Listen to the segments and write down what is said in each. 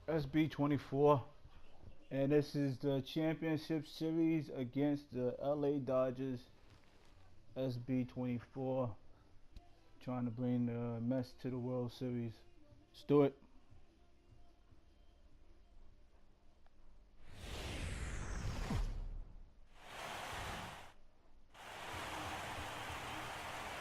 SB24, and this is the championship series against the LA Dodgers. SB24 trying to bring the Mets to the World Series. Let's do it.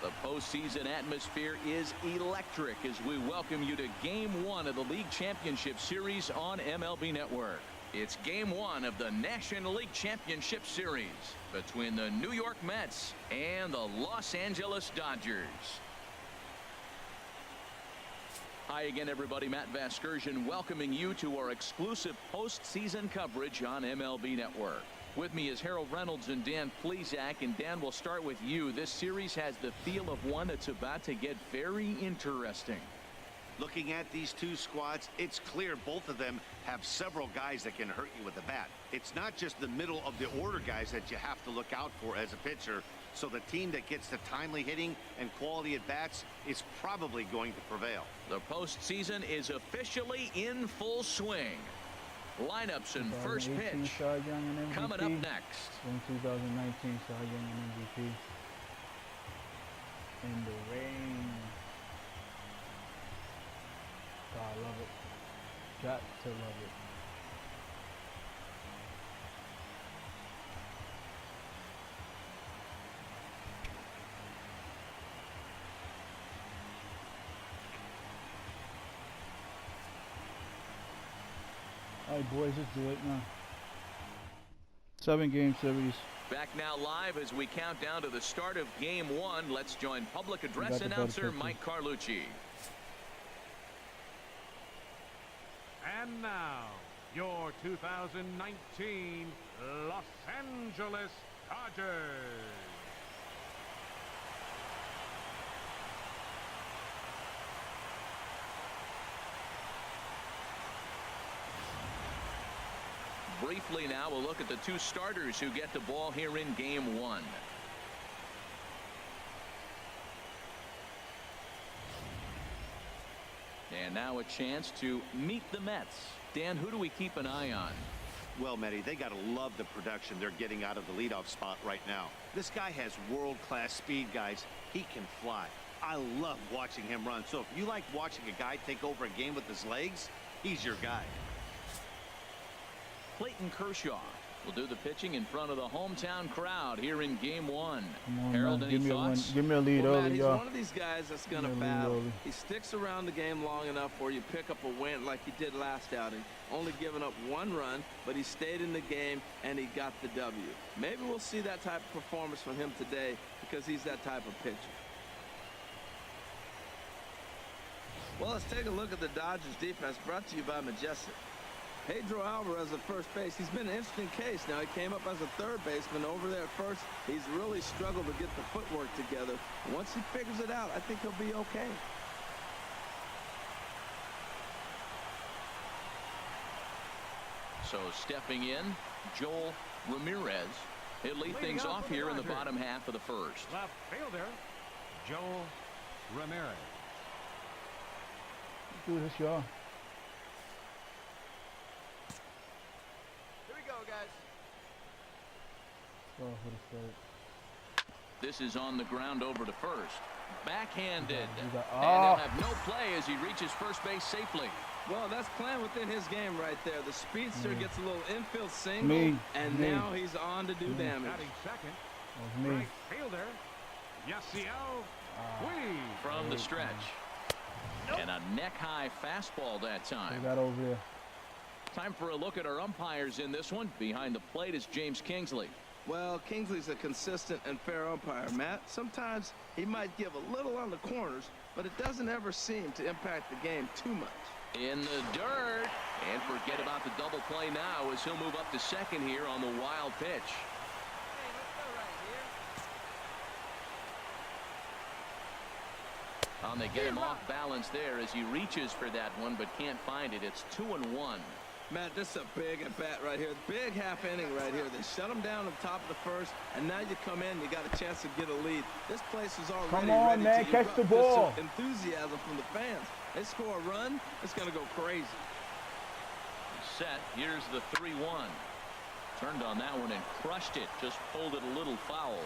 The postseason atmosphere is electric as we welcome you to Game 1 of the League Championship Series on MLB Network. It's Game 1 of the National League Championship Series between the New York Mets and the Los Angeles Dodgers. Hi again, everybody. Matt Vasgersian welcoming you to our exclusive postseason coverage on MLB Network. With me is Harold Reynolds and Dan Plesac. And Dan, we'll start with you. This series has the feel of one that's about to get very interesting. Looking at these two squads, it's clear both of them have several guys that can hurt you with the bat. It's not just the middle of the order guys that you have to look out for as a pitcher. So the team that gets the timely hitting and quality at bats is probably going to prevail. The postseason is officially in full swing. Lineups and first pitch coming up next. In 2019 Cy Young and MVP. In the rain. God, I love it. Got to love it. All right, boys, let's do it now. 7-game series. Back now live as we count down to the start of Game 1. Let's join public address announcer Mike Carlucci. And now, your 2019 Los Angeles Dodgers. Briefly now, we'll look at the two starters who get the ball here in Game 1. And now a chance to meet the Mets. Dan, who do we keep an eye on? Well, Matty, they got to love the production they're getting out of the leadoff spot right now. This guy has world-class speed, guys. He can fly. I love watching him run. So if you like watching a guy take over a game with his legs, he's your guy. Clayton Kershaw will do the pitching in front of the hometown crowd here in Game 1. Come on, Harold, man. any thoughts? Give me a lead Well, early, Matt, he's y'all. one of these guys that's going to battle. He sticks around the game long enough where you pick up a win like he did last outing. Only giving up one run, but he stayed in the game and he got the W. Maybe we'll see that type of performance from him today because he's that type of pitcher. Well, let's take a look at the Dodgers defense brought to you by Majestic. Pedro Alvarez at first base. He's been an interesting case. Now, he came up as a third baseman over there at first. He's really struggled to get the footwork together. Once he figures it out, I think he'll be okay. So stepping in, Joel Ramirez. He'll lead things off here in the bottom half of the first. Left fielder, Joel Ramirez. Let's do this, y'all. Oh, for the start. This is on the ground over to first. Backhanded. And Oh. they'll have no play as he reaches first base safely. Well, that's playing within his game right there. The speedster gets a little infield single, and now he's on to do damage. Batting second, Me. right fielder, Yasiel Puig. From the stretch. And a neck-high fastball that time. They got over there. Time for a look at our umpires in this one. Behind the plate is James Kingsley. Well, Kingsley's a consistent and fair umpire, Matt. Sometimes he might give a little on the corners, but it doesn't ever seem to impact the game too much. In the dirt. And forget about the double play now as he'll move up to second here on the wild pitch. Hey, let's go right here. They get him off balance there as he reaches for that one but can't find it. It's 2-1. Matt, this is a big at-bat right here. Big half inning right here. They shut him down at the top of the first, and now you come in, you got a chance to get a lead. This place is already Come on, ready man, to catch the erupt. ball. There's some enthusiasm from the fans. They score a run, it's going to go crazy. set. Here's the 3-1. Turned on that one and crushed it. Just pulled it a little foul.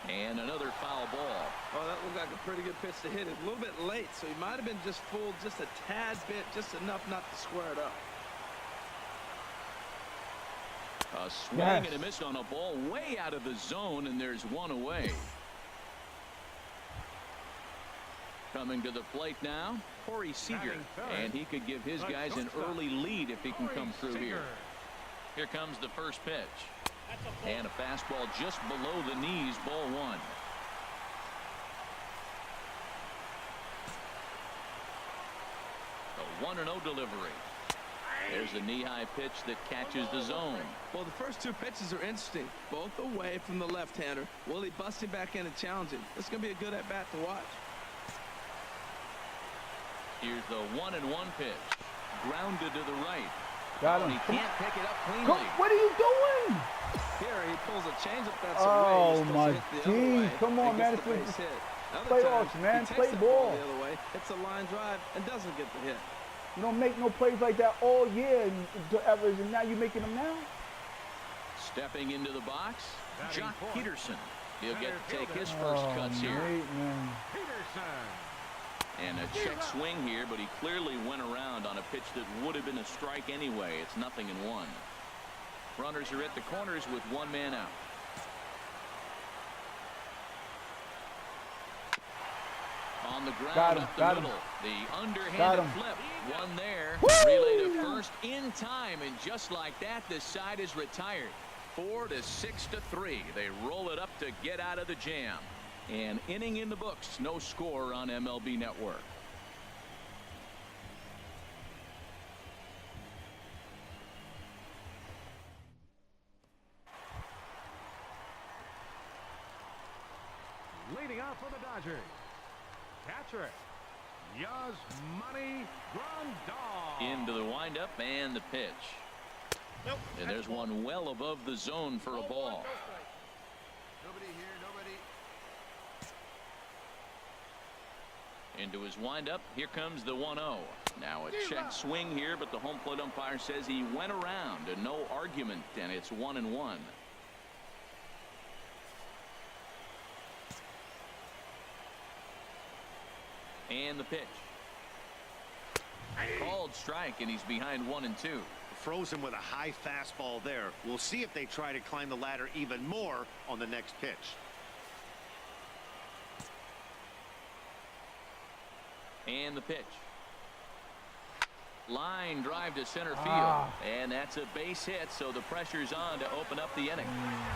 And another foul ball. Oh, that looked like a pretty good pitch to hit it. A little bit late, so he might have been just fooled just a tad bit, just enough not to square it up. A swing and a miss on a ball way out of the zone, and there's one away. Coming to the plate now, Corey Seager, and he could give his guys an early lead if he can come through here. Here comes the first pitch. And a fastball just below the knees, ball one. The 1-0 delivery. There's a knee-high pitch that catches the zone. Well, the first two pitches are interesting, both away from the left-hander. Will he bust him back in and challenge him? This is going to be a good at-bat to watch. Here's the 1-1 pitch. Grounded to the right. Got him. He can't pick it up cleanly. What are you doing? Here he pulls a changeup that's oh away. My God! Come on, man! It's playoffs, man. Play ball. The other way. It's a line drive and doesn't get the hit. You don't make no plays like that all year, and now you're making them now. Stepping into the box, Jock Peterson. He'll get to take his first cuts here. Man. Peterson. And a check swing here, but he clearly went around on a pitch that would have been a strike anyway. It's 0-1. Runners are at the corners with one man out. On the ground up the middle. The underhanded flip. One there. Relay to first in time, and just like that, this side is retired. 4-6-3. They roll it up to get out of the jam. An inning in the books. No score on MLB Network. Leading off for the Dodgers, catcher, Yasmani Grandal. Into the windup and the pitch. Nope. And there's one well above the zone for a ball. Nobody here, nobody. Into his windup. Here comes the 1-0. Now a check swing here, but the home plate umpire says he went around, and no argument, and it's 1-1. And the pitch. Called strike, and he's behind 1-2. Frozen with a high fastball there. We'll see if they try to climb the ladder even more on the next pitch. And the pitch. Line drive to center field. And that's a base hit, so the pressure's on to open up the inning.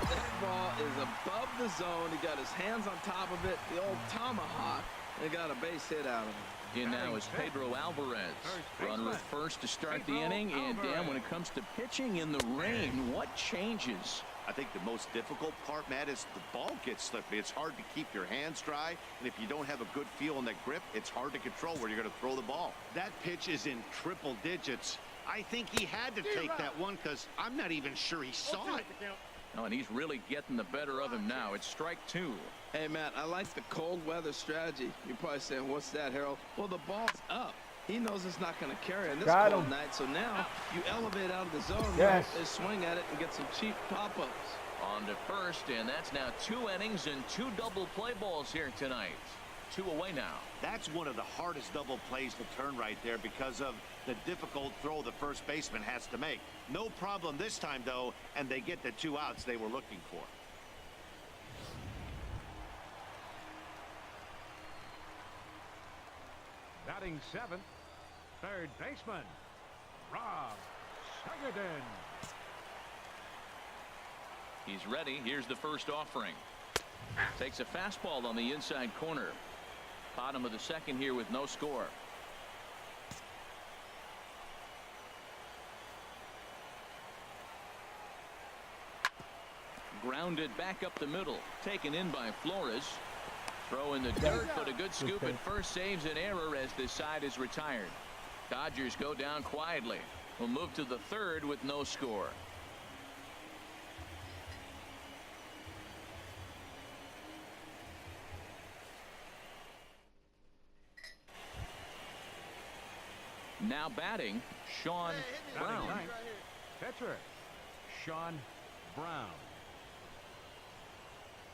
That ball is above the zone. He got his hands on top of it. The old tomahawk. They got a base hit out of him. In now is Pedro Alvarez. Runner at first to start the inning. And Dan, when it comes to pitching in the rain, what changes? I think the most difficult part, Matt, is the ball gets slippery. It's hard to keep your hands dry, and if you don't have a good feel on that grip, it's hard to control where you're going to throw the ball. That pitch is in triple digits. I think he had to take that one because I'm not even sure he saw it. Oh, and he's really getting the better of him now. It's strike two. Hey, Matt, I like the cold weather strategy. You're probably saying, what's that, Harold? Well, the ball's up. He knows it's not going to carry on this cold night, so now you elevate out of the zone, yes, and swing at it and get some cheap pop-ups. On to first, and that's now 2 innings and 2 double play balls here tonight. 2 away now. That's one of the hardest double plays to turn right there because of the difficult throw the first baseman has to make. No problem this time, though, and they get the 2 outs they were looking for. Batting 7th, third baseman, Rob Sugardin. He's ready. Here's the first offering. Takes a fastball on the inside corner. Bottom of the second here with no score. Grounded back up the middle. Taken in by Flores. Throw in the dirt, but a good scoop at first saves an error as this side is retired. Dodgers go down quietly. We'll move to the third with no score. Now batting, Sean Brown. Batting ninth, pitcher, Sean Brown.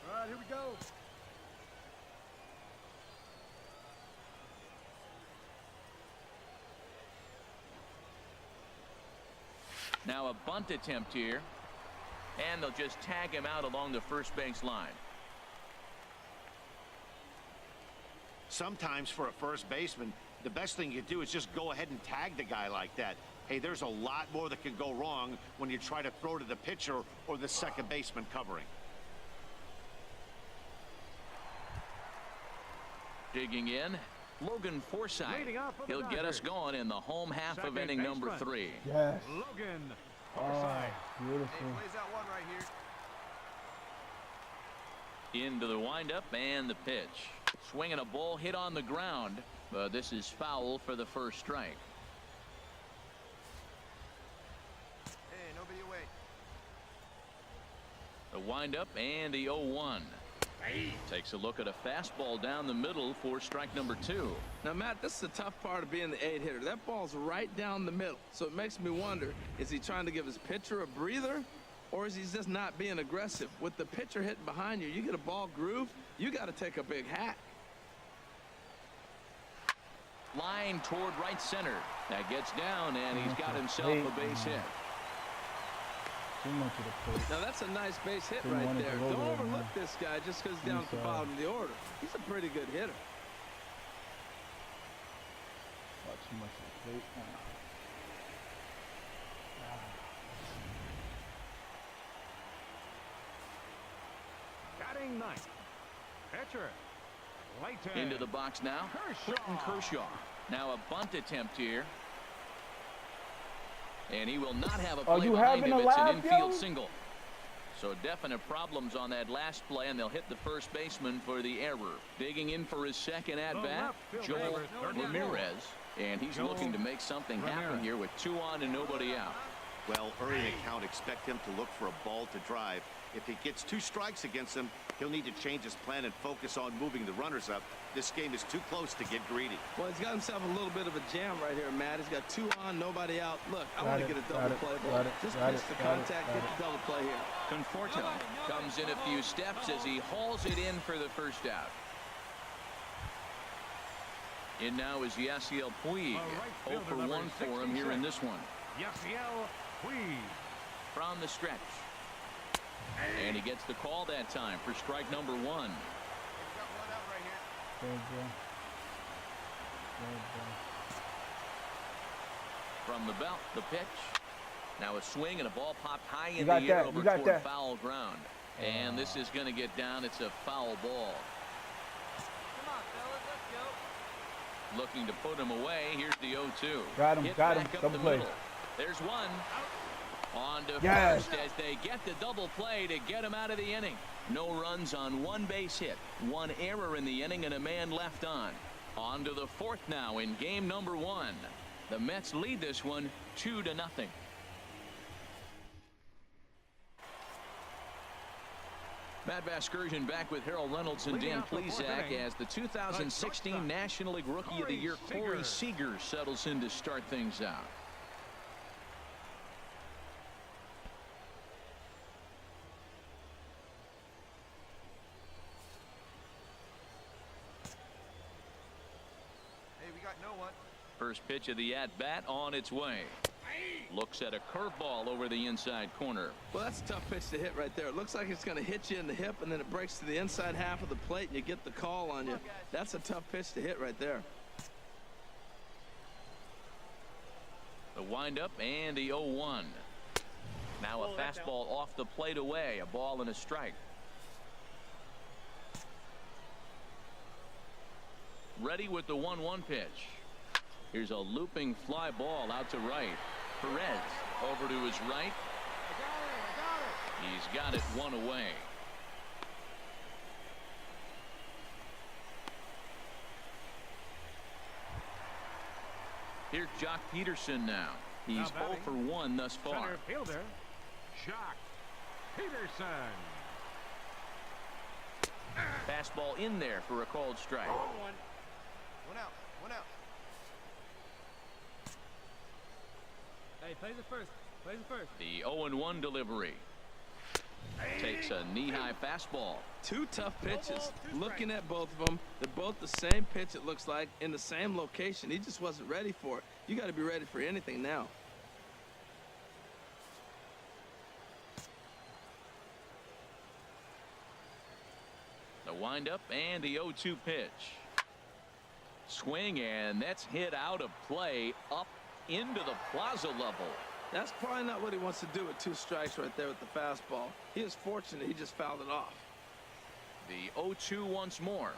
All right, here we go. Now a bunt attempt here. And they'll just tag him out along the first base line. Sometimes for a first baseman, the best thing you do is just go ahead and tag the guy like that. Hey, there's a lot more that can go wrong when you try to throw to the pitcher or the second baseman covering. Digging in, Logan Forsythe. He'll get us going in the home half of inning number 3. Yes. Logan Oh, Forsythe. beautiful. Hey, plays out one right here. Into the windup and the pitch. Swinging a ball hit on the ground, but this is foul for the first strike. Hey, nobody away. The windup and the 0-1. Takes a look at a fastball down the middle for strike number 2. Now, Matt, this is the tough part of being the 8-hitter. That ball's right down the middle. So it makes me wonder, is he trying to give his pitcher a breather, or is he just not being aggressive? With the pitcher hitting behind you, you get a ball groove, you got to take a big hack. Line toward right center. That gets down, and he's got himself a base hit. Too much of the plate. Now, that's a nice base hit Didn't right want it there. to go Don't there, overlook man. this guy just because he's down at the Inside. bottom of the order. He's a pretty good hitter. Oh, too much of the plate. Batting ninth, pitcher, Layton. Into the box now, Clayton Kershaw. Now a bunt attempt here. And he will not have a play you behind having him. a It's an laugh, infield yo? single. So definite problems on that last play, and they'll hit the first baseman for the error. Digging in for his second at-bat, Joel Ramirez. And he's looking to make something happen here with 2 on and nobody out. Well, early in the count, expect him to look for a ball to drive. If he gets 2 strikes against him, he'll need to change his plan and focus on moving the runners up. This game is too close to get greedy. Well, he's got himself a little bit of a jam right here, Matt. He's got 2 on, nobody out. Look, I want to get a double play ball. Just pitch the contact, get the double play here. Conforto comes in a few steps as he hauls it in for the first out. In now is Yasiel Puig. 0 for 1 for him here in this one. Yasiel Puig. From the stretch. And he gets the call that time for strike number 1. Got one out right here. Good, bro. Good, bro. From the belt, the pitch. Now a swing and a ball popped high in got the air that. over You got toward that. foul ground. And this is going to get down. It's a foul ball. Come on, fellas, let's go. Looking to put him away. Here's the 0-2. Got him, Hit got him. back up Double the play. middle. There's one. On to Yes. first as they get the double play to get him out of the inning. No runs on 1 base hit. 1 error in the inning and a man left on. On to the 4th now in game number 1. The Mets lead this one 2-0. Matt Vasgersian back with Harold Reynolds and Dan Plesac as the 2016 National League Rookie of the Year Corey Seager settles in to start things out. Hey, we got no one. First pitch of the at-bat on its way. Looks at a curveball over the inside corner. Well, that's a tough pitch to hit right there. It looks like it's going to hit you in the hip, and then it breaks to the inside half of the plate, and you get the call on you. That's a tough pitch to hit right there. The windup and the 0-1. Now a fastball off the plate away. A ball and a strike. Ready with the 1-1 pitch. Here's a looping fly ball out to right. Perez over to his right. He's got it 1 away. Here's Jock Peterson now. He's Now 0 batting, for 1 thus far. Center fielder, Jock Peterson. Fastball in there for a called strike. One out, one out. Plays it first. Plays it first. The 0-1 delivery. Takes a knee-high fastball. Two tough pitches. Looking at both of them, they're both the same pitch, it looks like, in the same location. He just wasn't ready for it. You got to be ready for anything now. The windup and the 0-2 pitch. Swing, and that's hit out of play up into the plaza level. That's probably not what he wants to do with 2 strikes right there with the fastball. He is fortunate he just fouled it off. The 0-2 once more.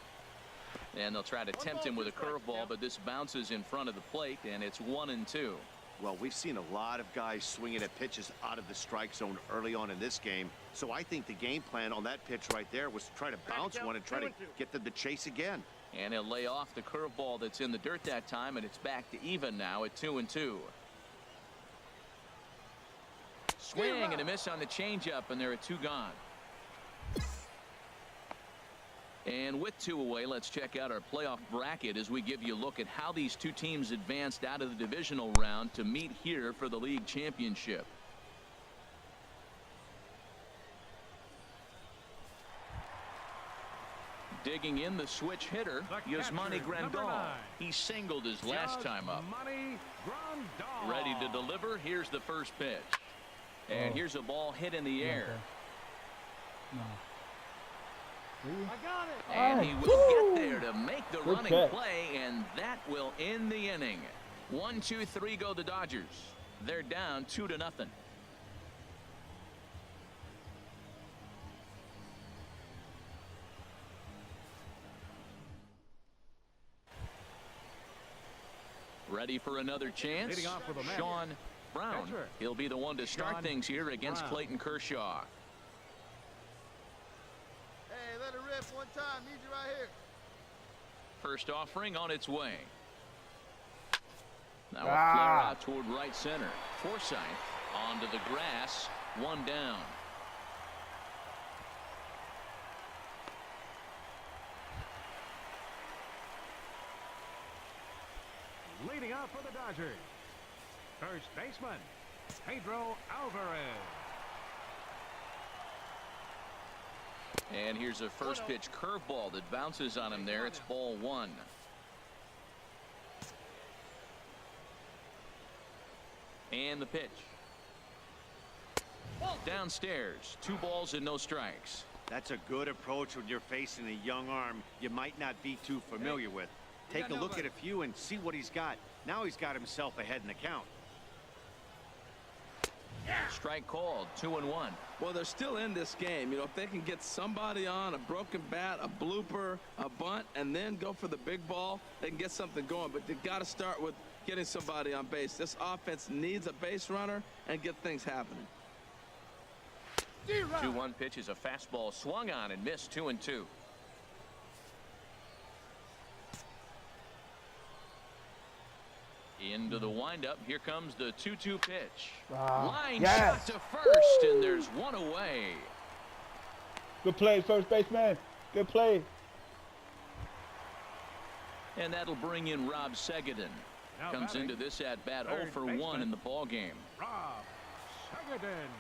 And they'll try to tempt him with a curveball, but this bounces in front of the plate, and it's 1-2. Well, we've seen a lot of guys swinging at pitches out of the strike zone early on in this game. So I think the game plan on that pitch right there was to try to bounce one and try to get them to chase again. And he'll lay off the curveball that's in the dirt that time, and it's back to even now at 2-2. Swing and a miss on the changeup, and there are 2 gone. And with 2 away, let's check out our playoff bracket as we give you a look at how these 2 teams advanced out of the divisional round to meet here for the league championship. Digging in the switch hitter, Yasmani Grandal. He singled his last time up. Ready to deliver. Here's the first pitch. And here's a ball hit in the air. No. I got it. And he will get there to make the running play, and that will end the inning. 1-2-3 go the Dodgers. They're down 2-0. Ready for another chance? Sean Brown. He'll be the one to start things here against Clayton Kershaw. Hey, let it rip one time. Need you right here. First offering on its way. Now a flare out toward right center. Forsythe onto the grass. 1 down. Leading off for the Dodgers, first baseman, Pedro Alvarez. And here's a first pitch curveball that bounces on him there. It's ball 1. And the pitch. Downstairs. 2 balls and no strikes. That's a good approach when you're facing a young arm you might not be too familiar with. Take a look at a few and see what he's got. Now he's got himself ahead in the count. Strike called. 2-1. Well, they're still in this game. You know, if they can get somebody on, a broken bat, a blooper, a bunt, and then go for the big ball, they can get something going. But they've got to start with getting somebody on base. This offense needs a base runner and get things happening. 2-1 pitch is a fastball swung on and missed. 2-2. Into the windup. Here comes the 2-2 pitch. Line shot to first, and there's 1 away. Good play, first baseman. Good play. And that'll bring in Rob Segedin. Comes into this at bat 0 for 1 in the ball game. Rob Segedin.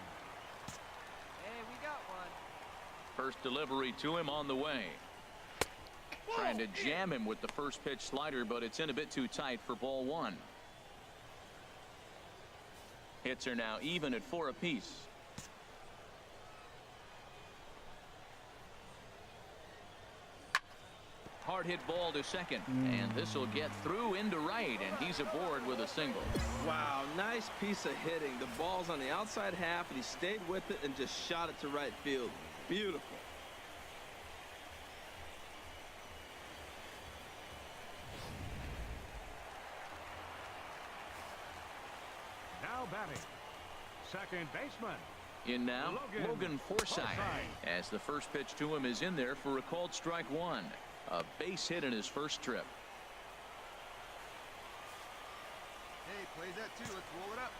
Hey, we got one. First delivery to him on the way. Trying to jam him with the first pitch slider, but it's in a bit too tight for ball 1. Hits are now even at 4 apiece. Hard hit ball to second, and this will get through into right, and he's aboard with a single. Wow, nice piece of hitting. The ball's on the outside half, and he stayed with it and just shot it to right field. Beautiful. Now batting, second baseman. In now, Logan Forsythe, as the first pitch to him is in there for a called strike 1. A base hit in his first trip. Hey, plays that too. Let's roll it up.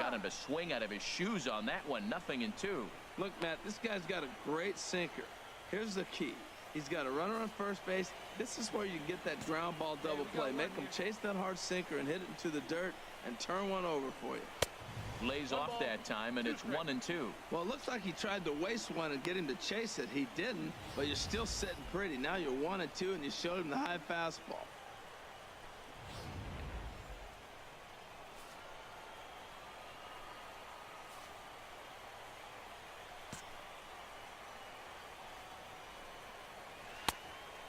Got him to swing out of his shoes on that one. 0-2. Look, Matt, this guy's got a great sinker. Here's the key. He's got a runner on first base. This is where you get that ground ball double play. Make him chase that hard sinker and hit it into the dirt and turn one over for you. Lays off that time, and it's 1-2. Well, it looks like he tried to waste one and get him to chase it. He didn't, but you're still sitting pretty. Now you're 1-2, and you showed him the high fastball.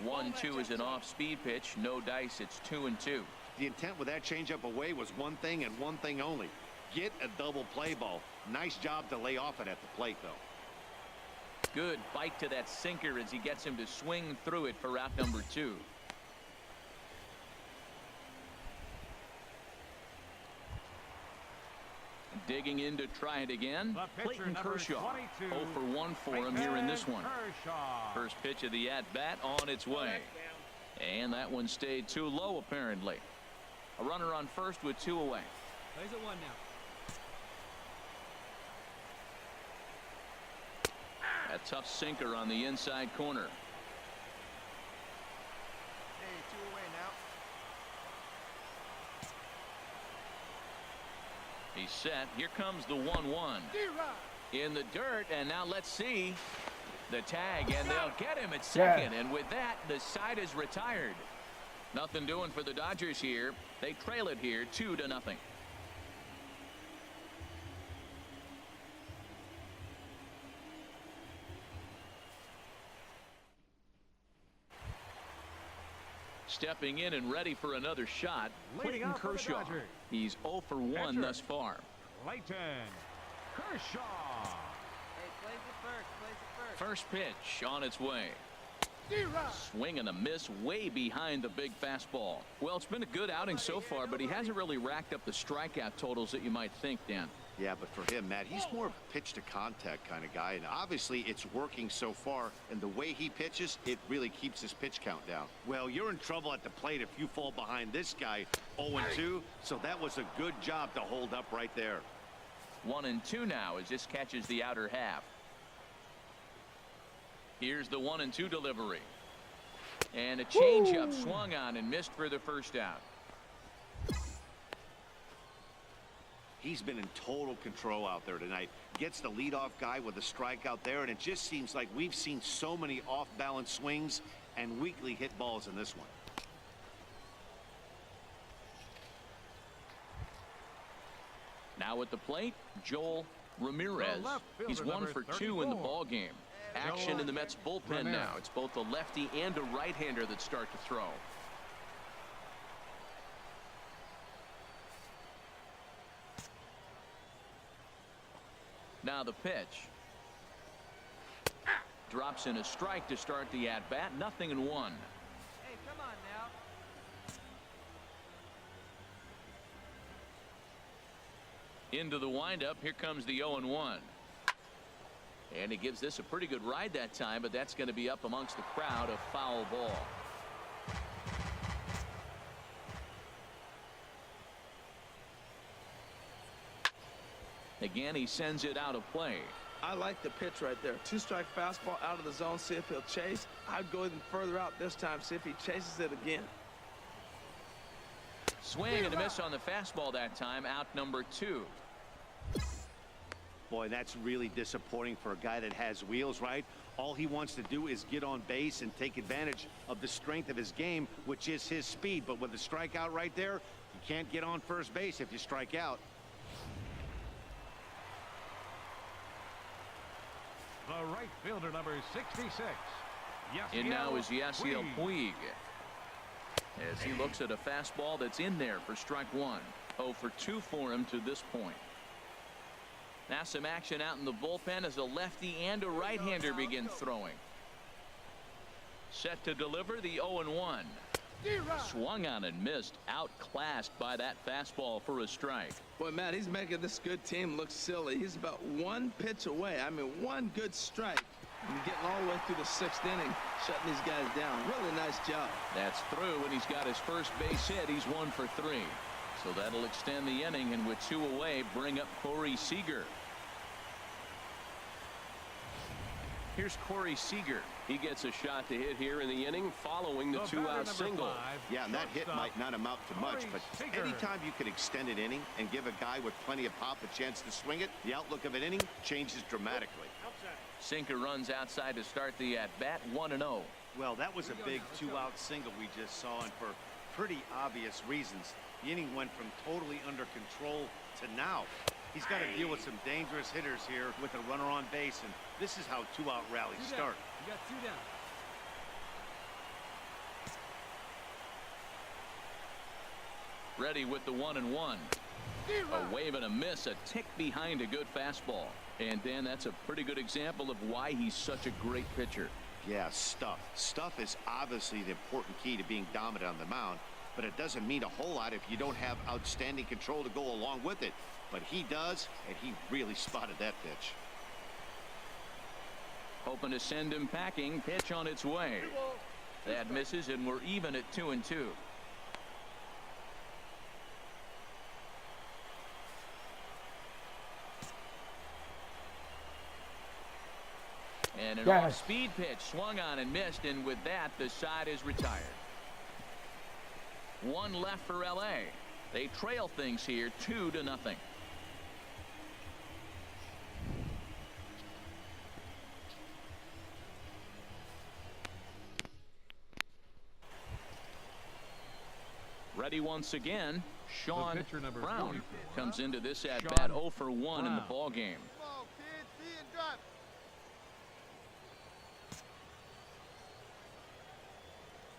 One, 2 is an off-speed pitch. No dice. It's 2-2. The intent with that changeup away was one thing and one thing only. Get a double play ball. Nice job to lay off it at the plate, though. Good bite to that sinker as he gets him to swing through it for out number 2. Digging in to try it again. Clayton Kershaw. 0 for 1 for him here in this one. First pitch of the at-bat on its way. And that one stayed too low, apparently. A runner on first with 2 away. Plays at 1 now. A tough sinker on the inside corner. Hey, 2 away now. He's set. Here comes the 1-1. In the dirt, and now let's see the tag, and they'll get him at second. And with that, the side is retired. Nothing doing for the Dodgers here. They trail it here 2-0. Stepping in and ready for another shot, Clayton Kershaw. He's 0 for 1 thus far. Clayton Kershaw. Hey, plays it first. First pitch on its way. Swing and a miss way behind the big fastball. Well, it's been a good outing so far, but he hasn't really racked up the strikeout totals that you might think, Dan. Yeah, but for him, Matt, he's more of a pitch to contact kind of guy, and obviously it's working so far, and the way he pitches, it really keeps his pitch count down. Well, you're in trouble at the plate if you fall behind this guy 0-2, so that was a good job to hold up right there. 1-2 now as this catches the outer half. Here's the 1-2 delivery. And a changeup swung on and missed for the first out. He's been in total control out there tonight. Gets the leadoff guy with a strikeout there, and it just seems like we've seen so many off-balance swings and weakly hit balls in this one. Now at the plate, Joel Ramirez. He's 1 for 2 in the ball game. Action in the Mets bullpen now. It's both a lefty and a right-hander that start to throw. Now the pitch. Drops in a strike to start the at-bat. 0-1. Hey, come on now. Into the windup. Here comes the 0-1. And he gives this a pretty good ride that time, but that's going to be up amongst the crowd. A foul ball. Again, he sends it out of play. I like the pitch right there. 2-strike fastball out of the zone. See if he'll chase. I'd go even further out this time. See if he chases it again. Swing and a miss on the fastball that time. Out number 2. Boy, that's really disappointing for a guy that has wheels, right? All he wants to do is get on base and take advantage of the strength of his game, which is his speed. But with the strikeout right there, you can't get on first base if you strike out. The right fielder, number 66. In now is Yasiel Puig. As he looks at a fastball that's in there for strike 1. 0 for 2 for him to this point. Now some action out in the bullpen as a lefty and a right-hander begin throwing. Set to deliver the 0-1. Swung on and missed. Outclassed by that fastball for a strike. Boy, Matt, he's making this good team look silly. He's about 1 pitch away. I mean, 1 good strike. And getting all the way through the 6th inning, shutting these guys down. Really nice job. That's through, and he's got his first base hit. He's 1 for 3. So that'll extend the inning, and with 2 away, bring up Corey Seager. Here's Corey Seager. He gets a shot to hit here in the inning following the two-out single. Yeah, and that hit might not amount to much, but anytime you can extend an inning and give a guy with plenty of pop a chance to swing it, the outlook of an inning changes dramatically. Sinker runs outside to start the at-bat, 1-0. Well, that was a big two-out single we just saw, and for pretty obvious reasons. The inning went from totally under control to now. He's got to deal with some dangerous hitters here with a runner on base, and this is how two-out rallies start. You got 2 down. Ready with the 1-1. A wave and a miss, a tick behind a good fastball. And Dan, that's a pretty good example of why he's such a great pitcher. Yeah, stuff. Stuff is obviously the important key to being dominant on the mound, but it doesn't mean a whole lot if you don't have outstanding control to go along with it. But he does, and he really spotted that pitch. Hoping to send him packing. Pitch on its way. That misses, and we're even at 2-2. And an off-speed pitch swung on and missed, and with that, the side is retired. One left for LA. They trail things here 2-0. Ready once again. Sean Brown comes into this at-bat 0 for 1 in the ball game.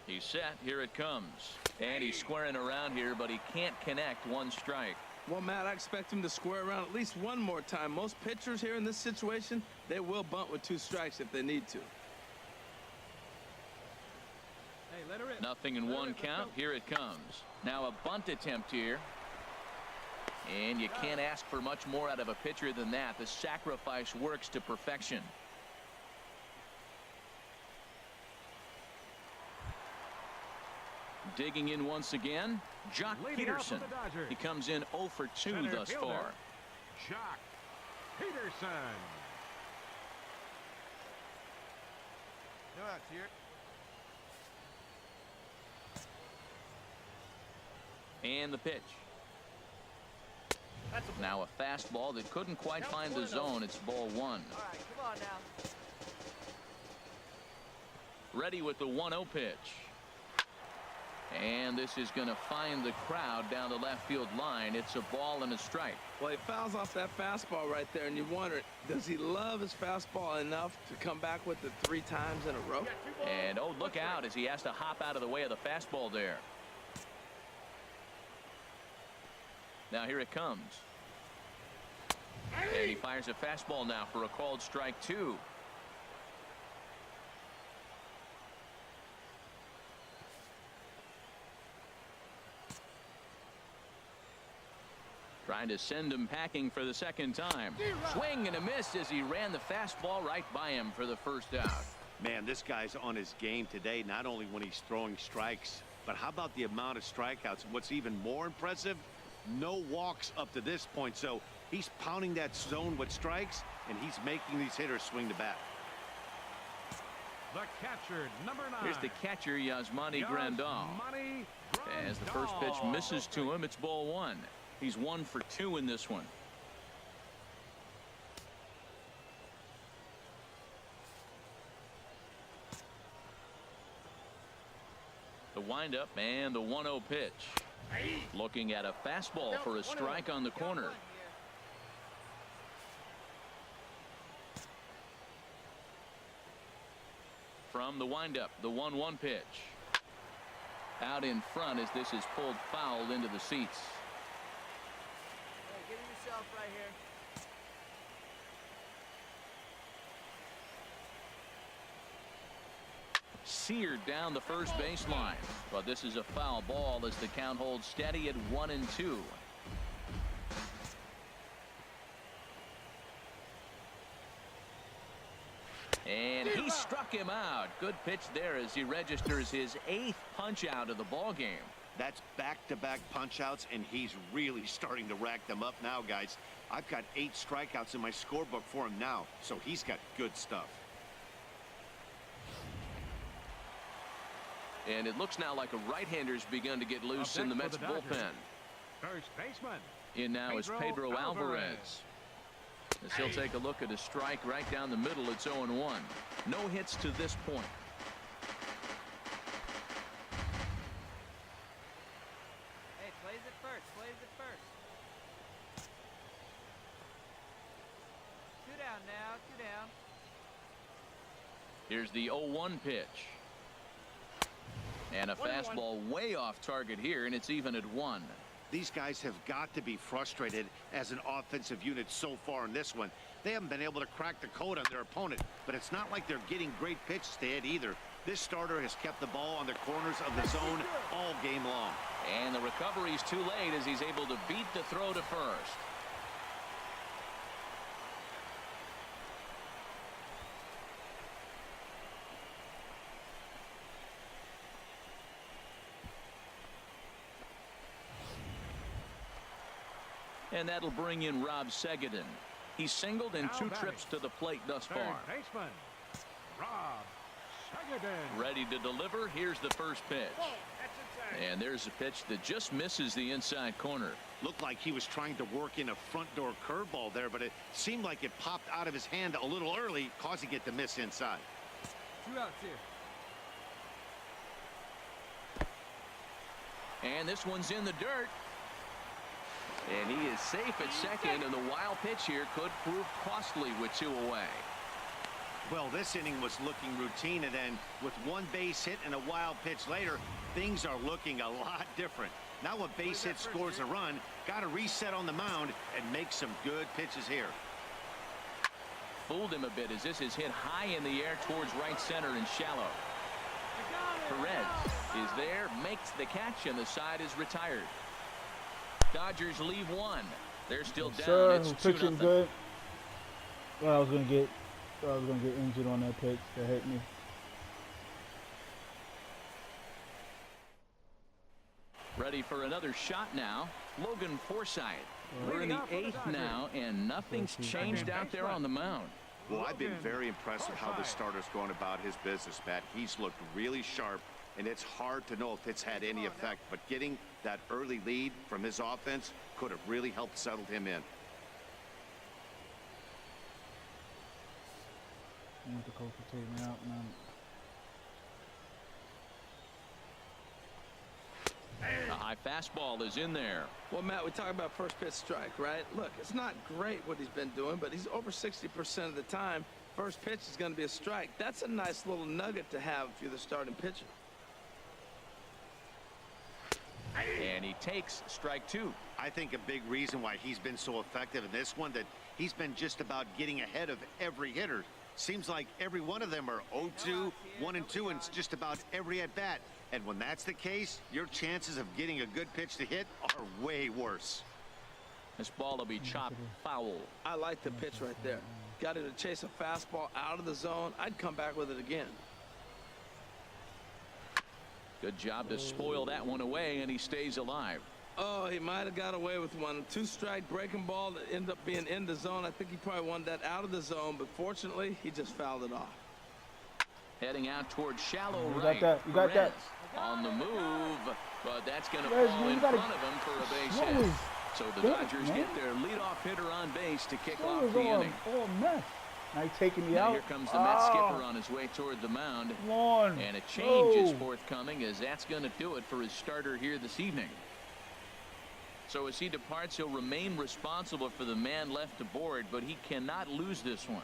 He's set. Here it comes. And he's squaring around here, but he can't connect. 1 strike. Well, Matt, I expect him to square around at least one more time. Most pitchers here in this situation, they will bunt with 2 strikes if they need to. Hey, let her in. Nothing in 1 count. Here it comes. Now a bunt attempt here. And you can't ask for much more out of a pitcher than that. The sacrifice works to perfection. Digging in once again, Jock Peterson. He comes in 0 for 2 thus far. Jock Peterson. No outs here. And the pitch. Now a fastball that couldn't quite find the zone. It's ball 1. All right, come on now. Ready with the 1-0 pitch. And this is going to find the crowd down the left field line. It's a ball and a strike. Well, he fouls off that fastball right there, and you wonder, does he love his fastball enough to come back with it 3 times in a row? And oh, look out as he has to hop out of the way of the fastball there. Now here it comes. And he fires a fastball now for a called strike 2. Trying to send him packing for the 2nd time. Swing and a miss as he ran the fastball right by him for the 1st out. Man, this guy's on his game today, not only when he's throwing strikes, but how about the amount of strikeouts? What's even more impressive, no walks up to this point. So he's pounding that zone with strikes, and he's making these hitters swing the bat. The catcher, number 9. Here's the catcher, Yasmani Grandal. As the first pitch misses to him, it's ball 1. He's 1 for 2 in this one. The windup and the 1-0 pitch. Looking at a fastball for a strike on the corner. From the windup, the 1-1 pitch. Out in front as this is pulled foul into the seats. Hey, get it yourself right here. Seared down the first baseline, but this is a foul ball as the count holds steady at 1-2. And he struck him out. Good pitch there as he registers his 8th punch out of the ball game. That's back-to-back punch-outs, and he's really starting to rack them up now, guys. I've got 8 strikeouts in my scorebook for him now, so he's got good stuff. And it looks now like a right-hander's begun to get loose in the Mets bullpen. First baseman. In now is Pedro Alvarez. As he'll take a look at a strike right down the middle. It's 0-1. No hits to this point. Hey, plays it first. Plays it first. 2 down now. 2 down. Here's the 0-1 pitch. And a fastball way off target here, and it's even at 1. These guys have got to be frustrated as an offensive unit so far in this one. They haven't been able to crack the code on their opponent, but it's not like they're getting great pitches to hit either. This starter has kept the ball on the corners of the zone all game long. And the recovery's too late as he's able to beat the throw to first. And that'll bring in Rob Segedin. He's singled in 2 trips to the plate thus far. Third baseman, Rob Segedin. Ready to deliver. Here's the first pitch. And there's a pitch that just misses the inside corner. Looked like he was trying to work in a front door curveball there, but it seemed like it popped out of his hand a little early, causing it to miss inside. 2 outs here. And this one's in the dirt. And he is safe at second, and the wild pitch here could prove costly with 2 away. Well, this inning was looking routine, and then with 1 base hit and a wild pitch later, things are looking a lot different. Now a base hit scores a run, got to reset on the mound and make some good pitches here. Fooled him a bit as this is hit high in the air towards right center and shallow. Perez is there, makes the catch, and the side is retired. Dodgers leave 1. They're still down. Sir, It's who's pitching 2-0. good. Well, I was gonna get injured on that pitch that hit me. Ready for another shot now. Logan Forsythe. We're in the 8th now, and nothing's changed out there on the mound. Well, I've been very impressed with how the starter's going about his business, Matt. He's looked really sharp, and it's hard to know if it's had any effect, but getting that early lead from his offense could have really helped settle him in. I want the coach to take me out, man. A high fastball is in there. Well, Matt, we talk about first pitch strike, right? Look, it's not great what he's been doing, but he's over 60% of the time. First pitch is going to be a strike. That's a nice little nugget to have if you're the starting pitcher. And he takes strike 2. I think a big reason why he's been so effective in this one, that he's been just about getting ahead of every hitter. Seems like every one of them are 0-2, 1-2, and it's just about every at-bat. And when that's the case, your chances of getting a good pitch to hit are way worse. This ball will be chopped foul. I like the pitch right there. Got him to chase a fastball out of the zone. I'd come back with it again. Good job to spoil that one away, and he stays alive. Oh, he might have got away with one. 2-strike breaking ball that ended up being in the zone. I think he probably wanted that out of the zone, but fortunately, he just fouled it off. Heading out towards shallow You right. got that. You got that. On the move, but that's going to Yes, fall you in gotta- front of him for a base What hit. was So the that, Dodgers man? get their leadoff hitter on base to kick That off was the all inning. mess. Now he's taking me Now out. here comes the Mets skipper on his way toward the mound. Come on. And a change is No. forthcoming, as that's going to do it for his starter here this evening. So as he departs, he'll remain responsible for the man left aboard, but he cannot lose this one.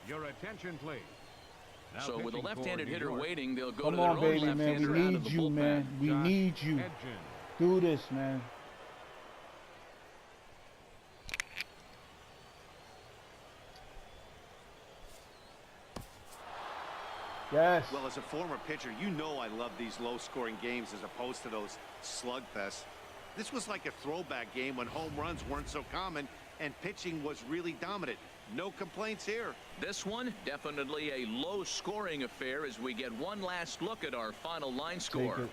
Your attention, please. Now So with a pitching for left-handed New hitter York, waiting, they'll go Come to their on, own baby, man. left-hander We out of need the you, bullpen. man. We Josh need you. Edgen. Do this, man. Yes. Well, as a former pitcher, you know I love these low-scoring games as opposed to those slugfests. This was like a throwback game when home runs weren't so common and pitching was really dominant. No complaints here. This one, definitely a low-scoring affair as we get one last look at our final line score. Take it.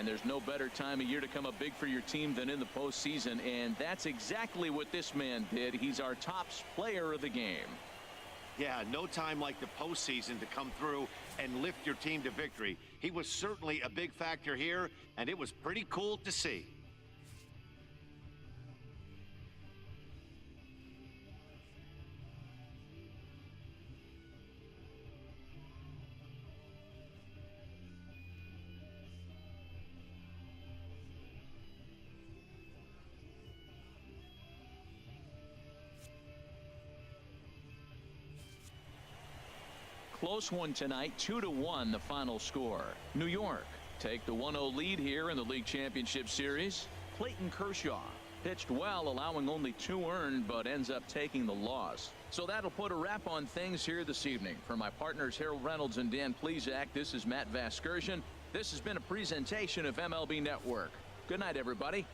And there's no better time of year to come up big for your team than in the postseason, and that's exactly what this man did. He's our top player of the game. Yeah, no time like the postseason to come through and lift your team to victory. He was certainly a big factor here, and it was pretty cool to see. Close one tonight, 2-1 the final score. New York take the 1-0 lead here in the league championship series. Clayton Kershaw pitched well, allowing only 2 earned, but ends up taking the loss. So that'll put a wrap on things here this evening. For my partners Harold Reynolds and Dan Plesac, this is Matt Vasgersian. This has been a presentation of MLB Network. Good night, everybody.